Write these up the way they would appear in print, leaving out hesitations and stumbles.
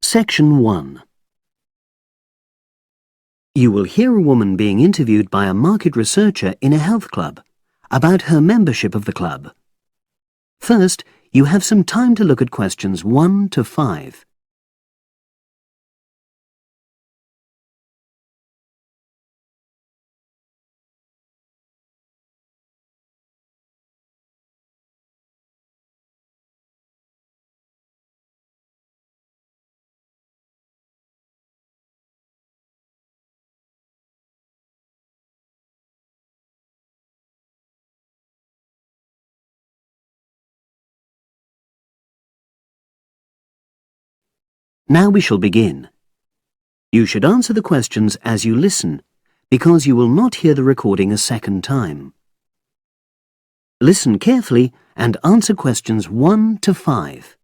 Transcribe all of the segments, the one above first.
Section 1. You will hear a woman being interviewed by a market researcher in a health club about her membership of the club. First, you have some time to look at questions 1 to 5. Now we shall begin. You should answer the questions as you listen, because you will not hear the recording a second time. Listen carefully and answer questions 1 to 5.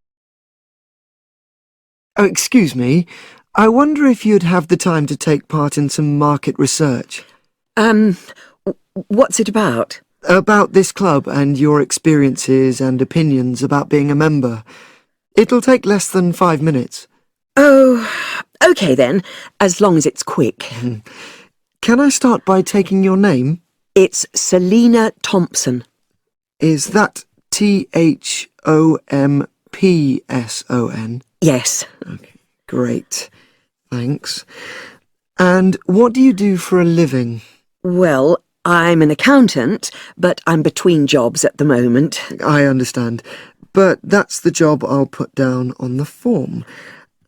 Oh, excuse me. I wonder if you'd have the time to take part in some market research. What's it about? About this club and your experiences and opinions about being a member. It'll take less than 5 minutes. Oh, OK then, as long as it's quick. Can I start by taking your name? It's Selina Thompson. Is that Thompson? Yes. Okay, great. Thanks. And what do you do for a living? Well, I'm an accountant, but I'm between jobs at the moment. I understand. But that's the job I'll put down on the form.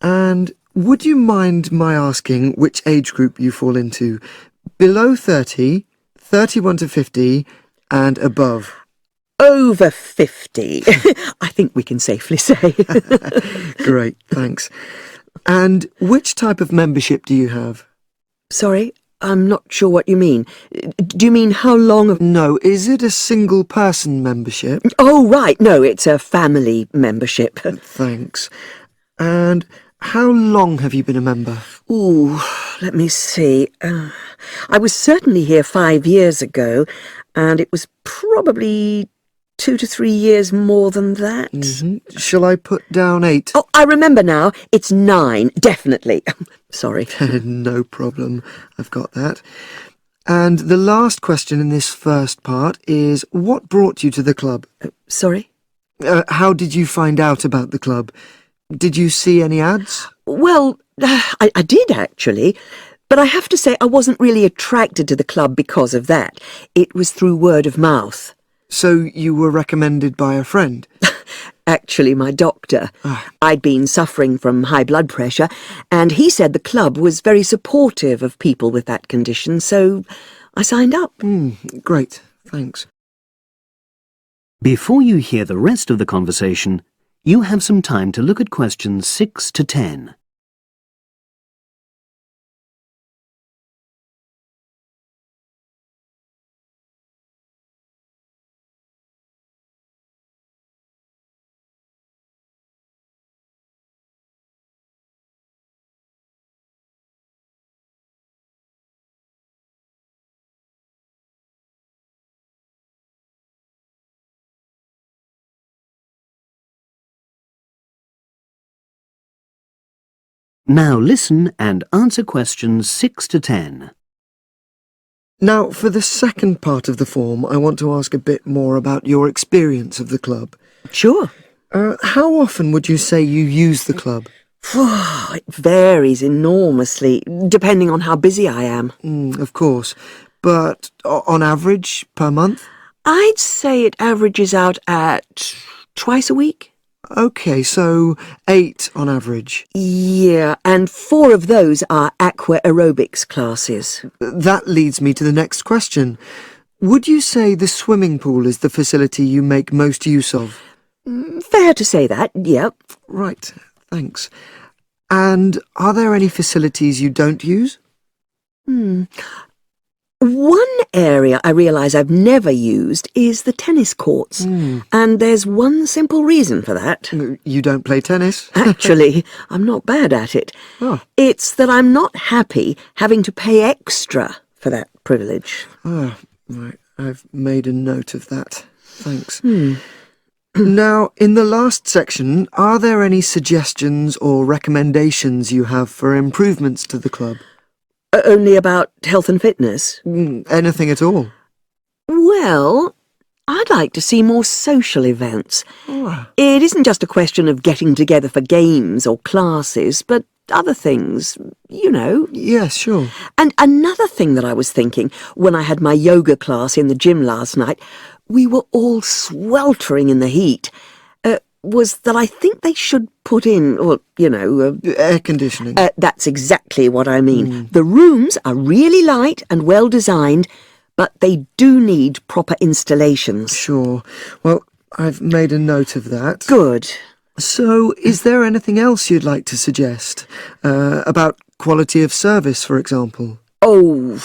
And would you mind my asking which age group you fall into? Below 30, 31 to 50, and above? Over 50, I think we can safely say. Great, thanks. And which type of membership do you have? Sorry, I'm not sure what you mean. Do you mean how long of... No, is it a single-person membership? Oh, right, no, it's a family membership. Thanks. And how long have you been a member? Ooh, let me see. I was certainly here 5 years ago, and it was probably 2 to 3 years more than that. Shall I put down 8? Oh, I remember now. It's 9, definitely. Sorry. No problem. I've got that. And the last question in this first part is, what brought you to the club? Sorry? How did you find out about the club? Did you see any ads? Well, I did actually, but I have to say I wasn't really attracted to the club because of that. It was through word of mouth. So you were recommended by a friend? Actually, my doctor. I'd been suffering from high blood pressure, and he said the club was very supportive of people with that condition, so I signed up. Great, thanks. Before you hear the rest of the conversation, you have some time to look at questions 6 to 10. Now listen and answer questions 6 to 10. Now, for the second part of the form, I want to ask a bit more about your experience of the club. Sure. How often would you say you use the club? It varies enormously, depending on how busy I am. Of course. But on average, per month? I'd say it averages out at twice a week. OK, so 8 on average. Yeah, and 4 of those are aqua aerobics classes. That leads me to the next question. Would you say the swimming pool is the facility you make most use of? Fair to say that, yeah. Right, thanks. And are there any facilities you don't use? One area I realise I've never used is the tennis courts. And there's one simple reason for that. You don't play tennis? Actually, I'm not bad at it. Oh. It's that I'm not happy having to pay extra for that privilege. Oh, right, I've made a note of that. Thanks. Now, in the last section, are there any suggestions or recommendations you have for improvements to the club? Only about health and fitness? Anything at all? Well, I'd like to see more social events. Ah. It isn't just a question of getting together for games or classes, but other things, you know. Yes, sure. And another thing that I was thinking, when I had my yoga class in the gym last night, we were all sweltering in the heat, was that I think they should put in, or, you know... Air conditioning. That's exactly what I mean. The rooms are really light and well designed, but they do need proper installations. Sure. Well, I've made a note of that. Good. So, is there anything else you'd like to suggest? About quality of service, for example? Oh,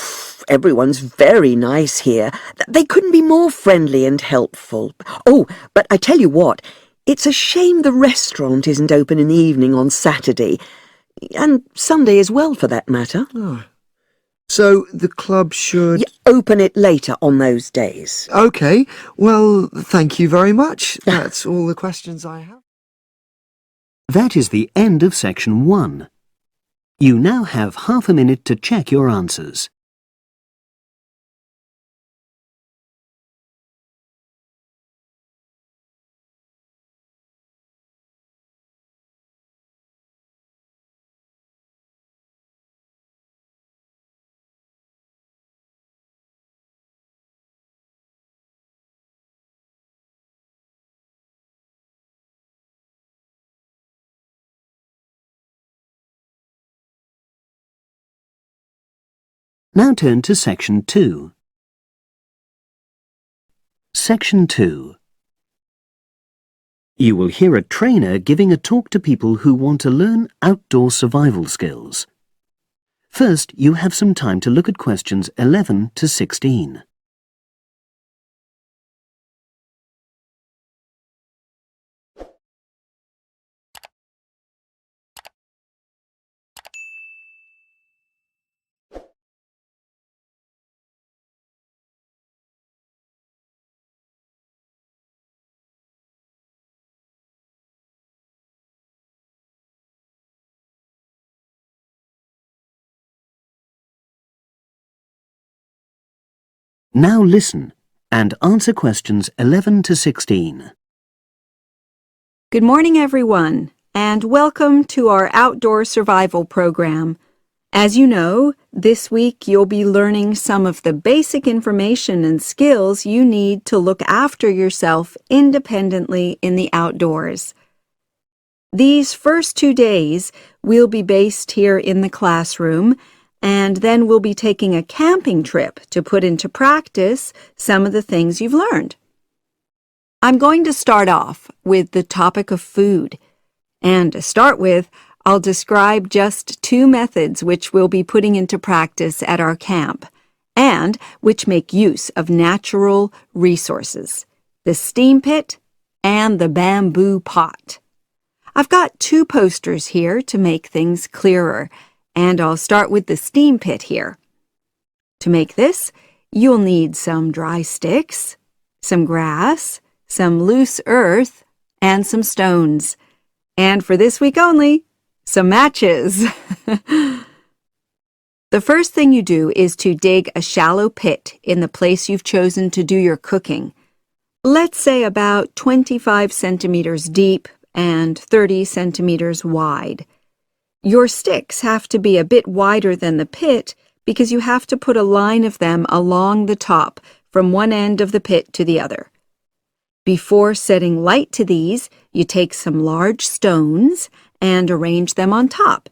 everyone's very nice here. They couldn't be more friendly and helpful. Oh, but I tell you what, it's a shame the restaurant isn't open in the evening on Saturday, and Sunday as well, for that matter. Oh. So, the club should... Open it later on those days. OK. Well, thank you very much. That's all the questions I have. That is the end of section 1. You now have half a minute to check your answers. Now turn to section 2. Section 2. You will hear a trainer giving a talk to people who want to learn outdoor survival skills. First, you have some time to look at questions 11 to 16. Now listen and answer questions 11 to 16. Good morning, everyone, and welcome to our outdoor survival program. As you know, this week you'll be learning some of the basic information and skills you need to look after yourself independently in the outdoors. These first 2 days we'll be based here in the classroom, and then we'll be taking a camping trip to put into practice some of the things you've learned. I'm going to start off with the topic of food. And to start with, I'll describe just 2 methods which we'll be putting into practice at our camp, and which make use of natural resources, the steam pit and the bamboo pot. I've got 2 posters here to make things clearer, and I'll start with the steam pit here. To make this, you'll need some dry sticks, some grass, some loose earth, and some stones. And for this week only, some matches. The first thing you do is to dig a shallow pit in the place you've chosen to do your cooking. Let's say about 25 centimeters deep and 30 centimeters wide. Your sticks have to be a bit wider than the pit because you have to put a line of them along the top from one end of the pit to the other. Before setting light to these, you take some large stones and arrange them on top.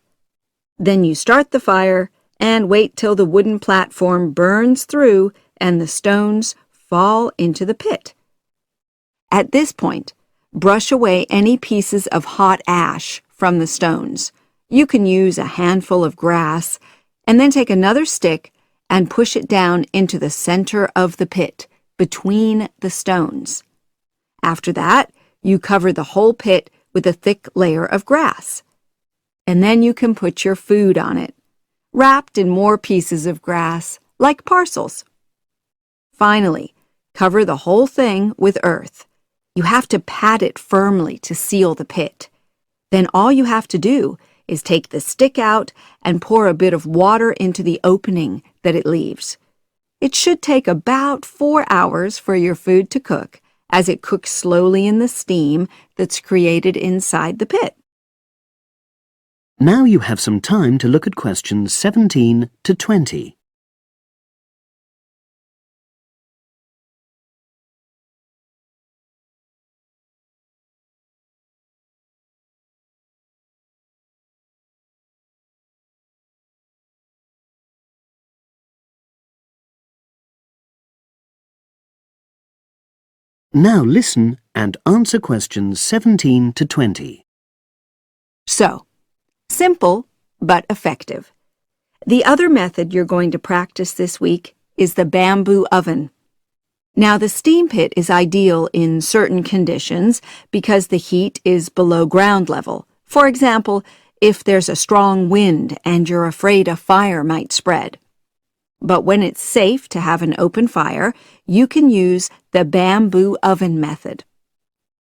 Then you start the fire and wait till the wooden platform burns through and the stones fall into the pit. At this point, brush away any pieces of hot ash from the stones. You can use a handful of grass, and then take another stick and push it down into the center of the pit, between the stones. After that, you cover the whole pit with a thick layer of grass. And then you can put your food on it, wrapped in more pieces of grass, like parcels. Finally, Cover the whole thing with earth. You have to pat it firmly to seal the pit. Then all you have to do is take the stick out and pour a bit of water into the opening that it leaves. It should take about 4 hours for your food to cook, as it cooks slowly in the steam that's created inside the pit. Now you have some time to look at questions 17 to 20. Now listen and answer questions 17 to 20. So, simple but effective. The other method you're going to practice this week is the bamboo oven. Now, the steam pit is ideal in certain conditions because the heat is below ground level. For example, if there's a strong wind and you're afraid a fire might spread. But when it's safe to have an open fire, you can use the bamboo oven method.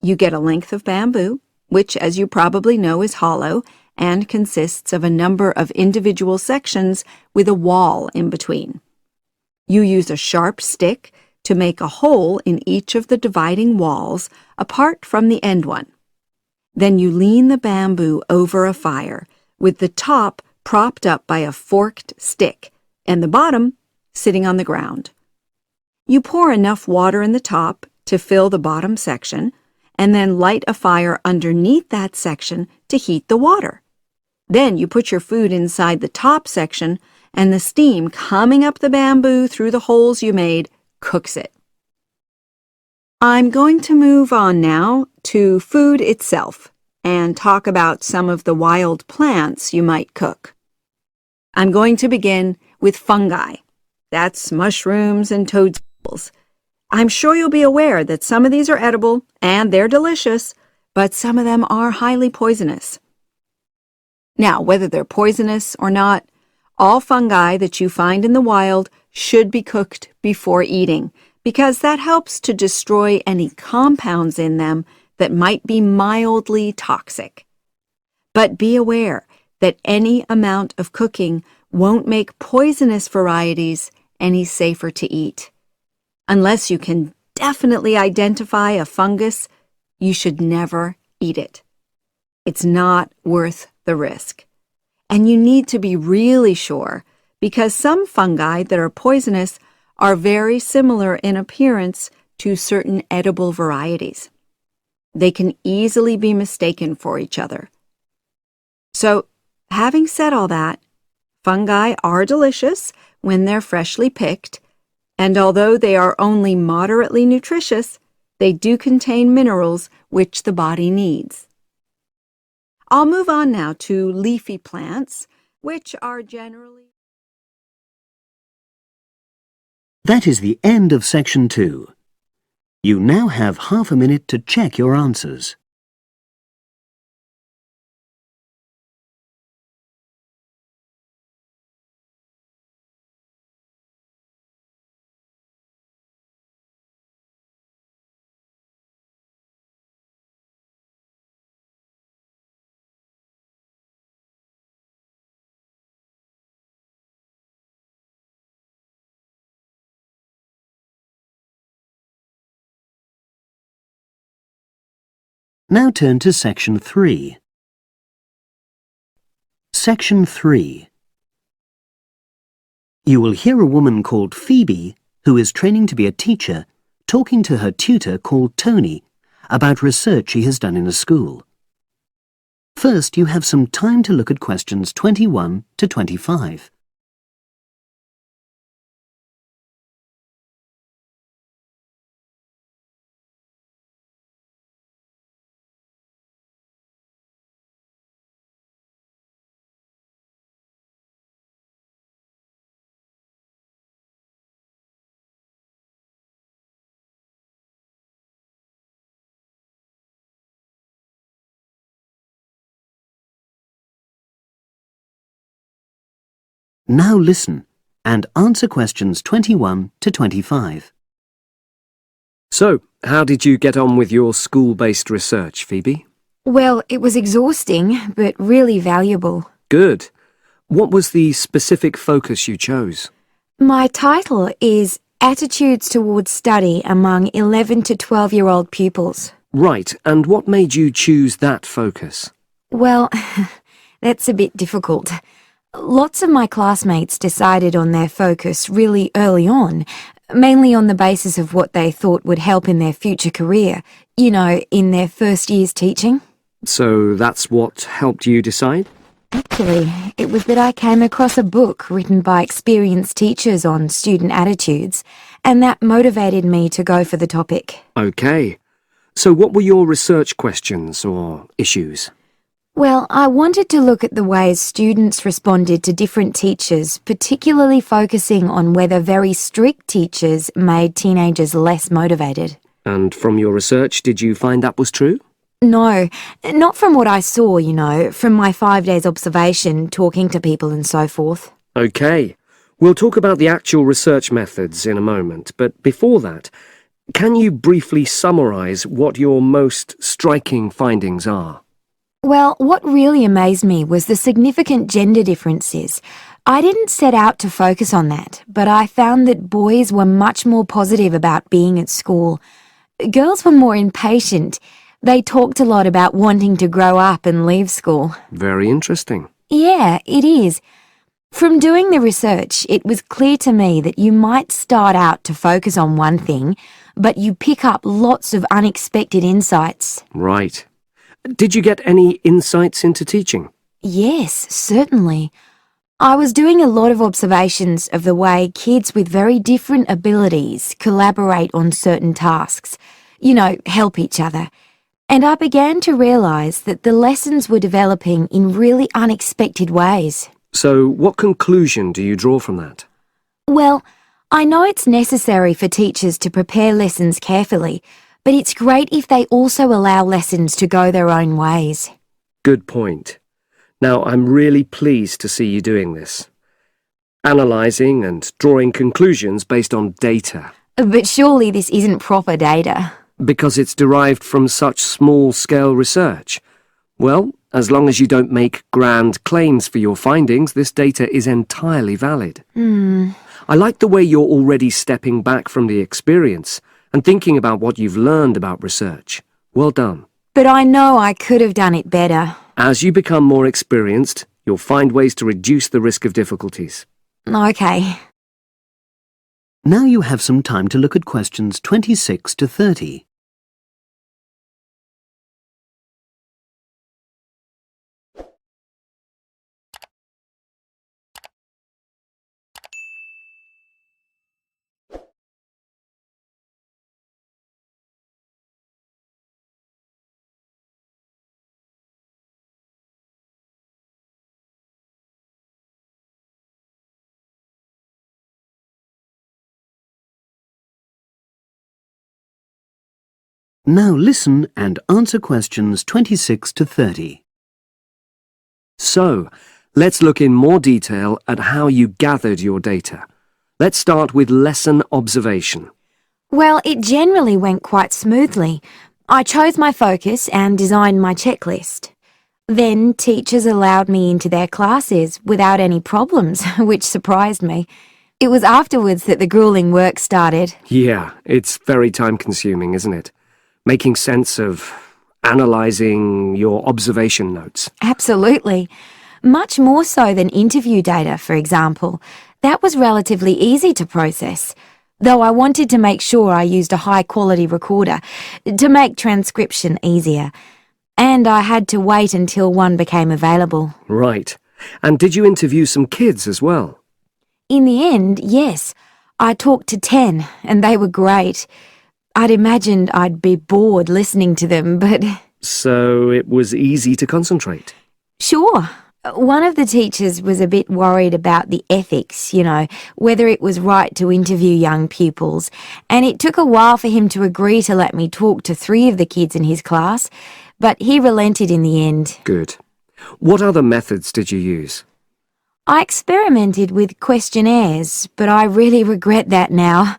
You get a length of bamboo, which, as you probably know, is hollow and consists of a number of individual sections with a wall in between. You use a sharp stick to make a hole in each of the dividing walls apart from the end one. Then you lean the bamboo over a fire, with the top propped up by a forked stick and the bottom sitting on the ground. You pour enough water in the top to fill the bottom section, and then light a fire underneath that section to heat the water. Then you put your food inside the top section, and the steam coming up the bamboo through the holes you made cooks it. I'm going to move on now to food itself and talk about some of the wild plants you might cook. I'm going to begin with fungi. That's mushrooms and toadstools. I'm sure you'll be aware that some of these are edible and they're delicious, but some of them are highly poisonous. Now, whether they're poisonous or not, all fungi that you find in the wild should be cooked before eating, because that helps to destroy any compounds in them that might be mildly toxic. But be aware that any amount of cooking won't make poisonous varieties any safer to eat. Unless you can definitely identify a fungus, you should never eat it. It's not worth the risk. And you need to be really sure, because some fungi that are poisonous are very similar in appearance to certain edible varieties. They can easily be mistaken for each other. So, having said all that, fungi are delicious when they're freshly picked, and although they are only moderately nutritious, they do contain minerals which the body needs. I'll move on now to leafy plants, which are generally... That is the end of section 2. You now have half a minute to check your answers. Now turn to section 3. Section 3. You will hear a woman called Phoebe, who is training to be a teacher, talking to her tutor called Tony about research she has done in a school. First, you have some time to look at questions 21 to 25. Now listen and answer questions 21 to 25. So, how did you get on with your school-based research, Phoebe? Well, it was exhausting, but really valuable. Good. What was the specific focus you chose? My title is Attitudes Towards Study Among 11 to 12-year-old Pupils. Right, and what made you choose that focus? Well, that's a bit difficult. Lots of my classmates decided on their focus really early on, mainly on the basis of what they thought would help in their future career, in their first year's teaching. So that's what helped you decide? Actually, it was that I came across a book written by experienced teachers on student attitudes, and that motivated me to go for the topic. Okay. So what were your research questions or issues? Well, I wanted to look at the ways students responded to different teachers, particularly focusing on whether very strict teachers made teenagers less motivated. And from your research, did you find that was true? No, not from what I saw, from my 5 days observation, talking to people and so forth. Okay. We'll talk about the actual research methods in a moment, but before that, can you briefly summarise what your most striking findings are? Well, what really amazed me was the significant gender differences. I didn't set out to focus on that, but I found that boys were much more positive about being at school. Girls were more impatient. They talked a lot about wanting to grow up and leave school. Very interesting. Yeah, it is. From doing the research, it was clear to me that you might start out to focus on one thing, but you pick up lots of unexpected insights. Right. Did you get any insights into teaching? Yes, certainly. I was doing a lot of observations of the way kids with very different abilities collaborate on certain tasks, help each other. And I began to realise that the lessons were developing in really unexpected ways. So what conclusion do you draw from that? Well, I know it's necessary for teachers to prepare lessons carefully, but it's great if they also allow lessons to go their own ways. Good point. Now, I'm really pleased to see you doing this. Analysing and drawing conclusions based on data. But surely this isn't proper data. Because it's derived from such small-scale research. Well, as long as you don't make grand claims for your findings, this data is entirely valid. I like the way you're already stepping back from the experience and thinking about what you've learned about research. Well done. But I know I could have done it better. As you become more experienced, you'll find ways to reduce the risk of difficulties. Okay. Now you have some time to look at questions 26 to 30. Now listen and answer questions 26 to 30. So, let's look in more detail at how you gathered your data. Let's start with lesson observation. Well, it generally went quite smoothly. I chose my focus and designed my checklist. Then teachers allowed me into their classes without any problems, which surprised me. It was afterwards that the grueling work started. Yeah, it's very time-consuming, isn't it? Making sense of analysing your observation notes. Absolutely. Much more so than interview data, for example. That was relatively easy to process, though I wanted to make sure I used a high-quality recorder to make transcription easier. And I had to wait until one became available. Right. And did you interview some kids as well? In the end, yes. I talked to 10, and they were great. I'd imagined I'd be bored listening to them, but... So it was easy to concentrate? Sure. One of the teachers was a bit worried about the ethics, whether it was right to interview young pupils, and it took a while for him to agree to let me talk to 3 of the kids in his class, but he relented in the end. Good. What other methods did you use? I experimented with questionnaires, but I really regret that now.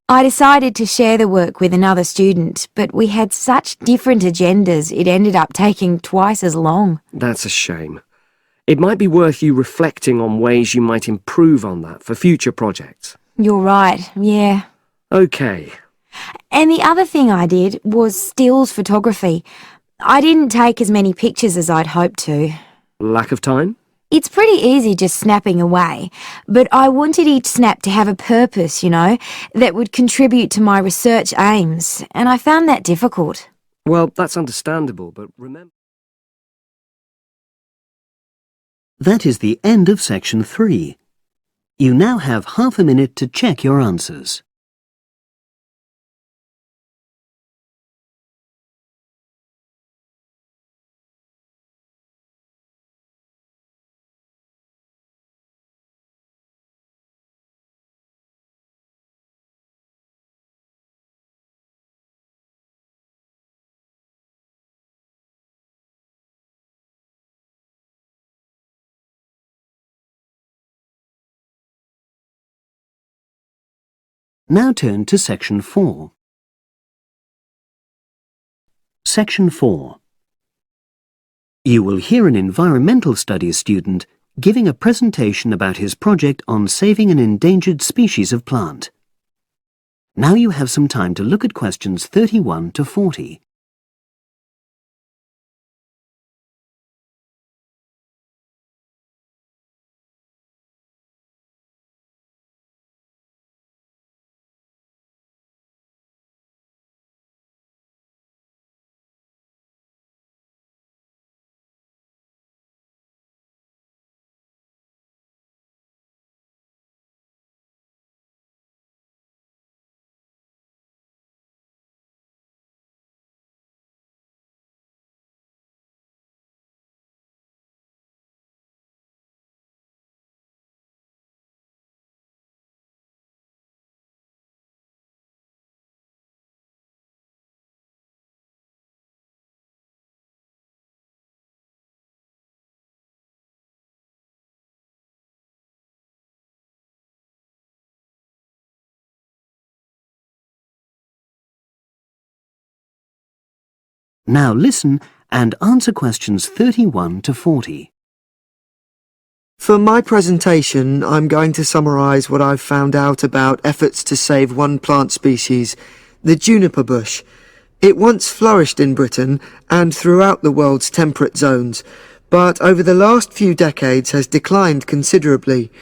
I decided to share the work with another student, but we had such different agendas it ended up taking twice as long. That's a shame. It might be worth you reflecting on ways you might improve on that for future projects. You're right, yeah. Okay. And the other thing I did was stills photography. I didn't take as many pictures as I'd hoped to. Lack of time? It's pretty easy just snapping away, but I wanted each snap to have a purpose, that would contribute to my research aims, and I found that difficult. Well, that's understandable, but remember... That is the end of section 3. You now have half a minute to check your answers. Now turn to section 4. Section 4. You will hear an environmental studies student giving a presentation about his project on saving an endangered species of plant. Now you have some time to look at questions 31 to 40. Now listen and answer questions 31 to 40. For my presentation, I'm going to summarise what I've found out about efforts to save one plant species, the juniper bush. It once flourished in Britain and throughout the world's temperate zones, but over the last few decades has declined considerably.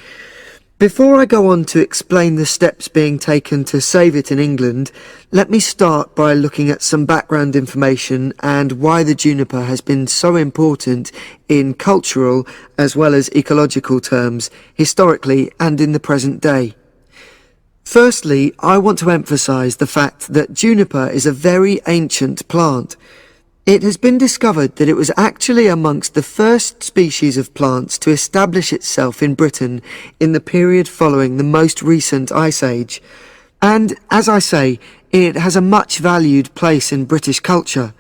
Before I go on to explain the steps being taken to save it in England, let me start by looking at some background information and why the juniper has been so important in cultural as well as ecological terms, historically and in the present day. Firstly, I want to emphasise the fact that juniper is a very ancient plant. It has been discovered that it was actually amongst the first species of plants to establish itself in Britain in the period following the most recent Ice Age. And, as I say, it has a much valued place in British culture.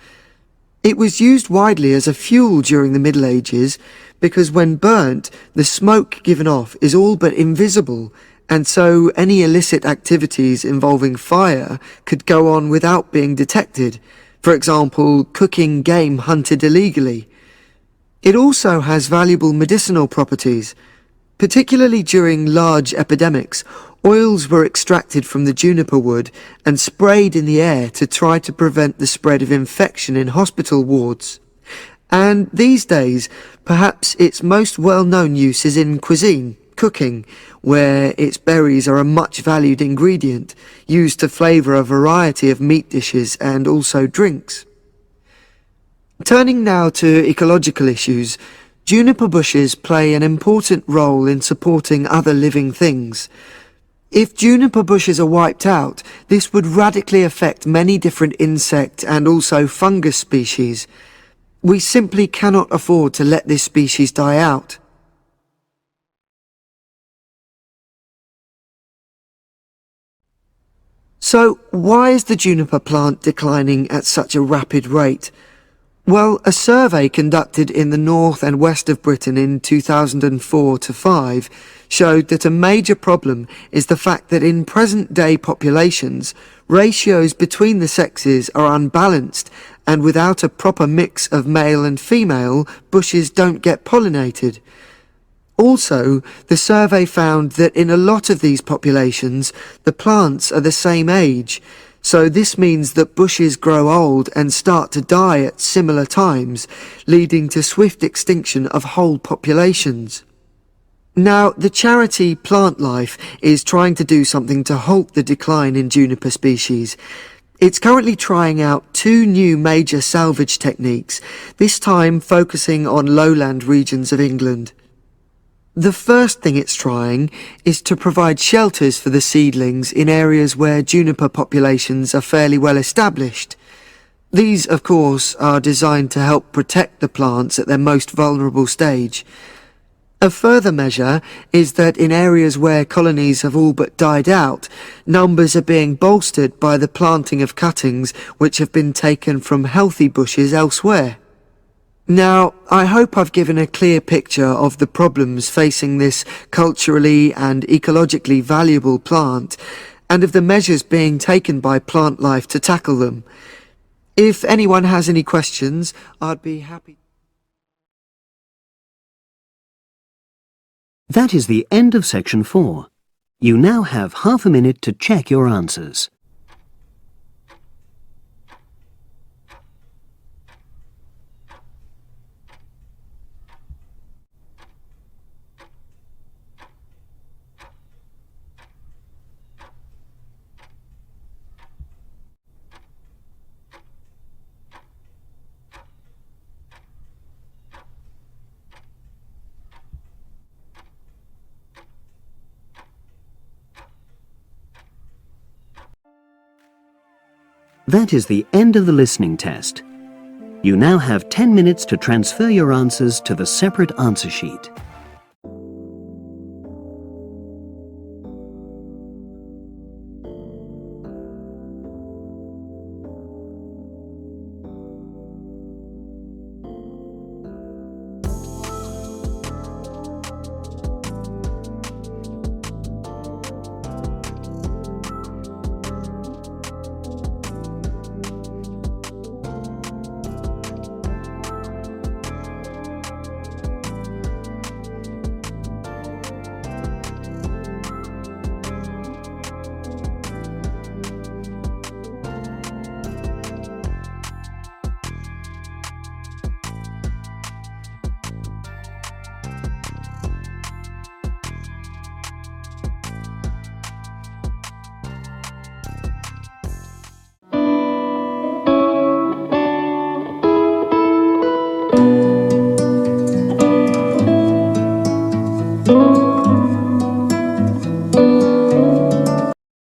It was used widely as a fuel during the Middle Ages because when burnt, the smoke given off is all but invisible, and so any illicit activities involving fire could go on without being detected. For example, cooking game hunted illegally. It also has valuable medicinal properties. Particularly during large epidemics, oils were extracted from the juniper wood and sprayed in the air to try to prevent the spread of infection in hospital wards. And these days, perhaps its most well-known use is in cuisine, cooking, where its berries are a much valued ingredient, used to flavour a variety of meat dishes and also drinks. Turning now to ecological issues, juniper bushes play an important role in supporting other living things. If juniper bushes are wiped out, this would radically affect many different insect and also fungus species. We simply cannot afford to let this species die out. So, why is the juniper plant declining at such a rapid rate? Well, a survey conducted in the north and west of Britain in 2004 to 5 showed that a major problem is the fact that in present-day populations, ratios between the sexes are unbalanced, and without a proper mix of male and female, bushes don't get pollinated. Also, the survey found that in a lot of these populations, the plants are the same age, so this means that bushes grow old and start to die at similar times, leading to swift extinction of whole populations. Now, the charity Plant Life is trying to do something to halt the decline in juniper species. It's currently trying out 2 new major salvage techniques, this time focusing on lowland regions of England. The first thing it's trying is to provide shelters for the seedlings in areas where juniper populations are fairly well established. These, of course, are designed to help protect the plants at their most vulnerable stage. A further measure is that in areas where colonies have all but died out, numbers are being bolstered by the planting of cuttings which have been taken from healthy bushes elsewhere. Now, I hope I've given a clear picture of the problems facing this culturally and ecologically valuable plant, and of the measures being taken by Plant Life to tackle them. If anyone has any questions, I'd be happy. That is the end of section 4. You now have half a minute to check your answers. That is the end of the listening test. You now have 10 minutes to transfer your answers to the separate answer sheet.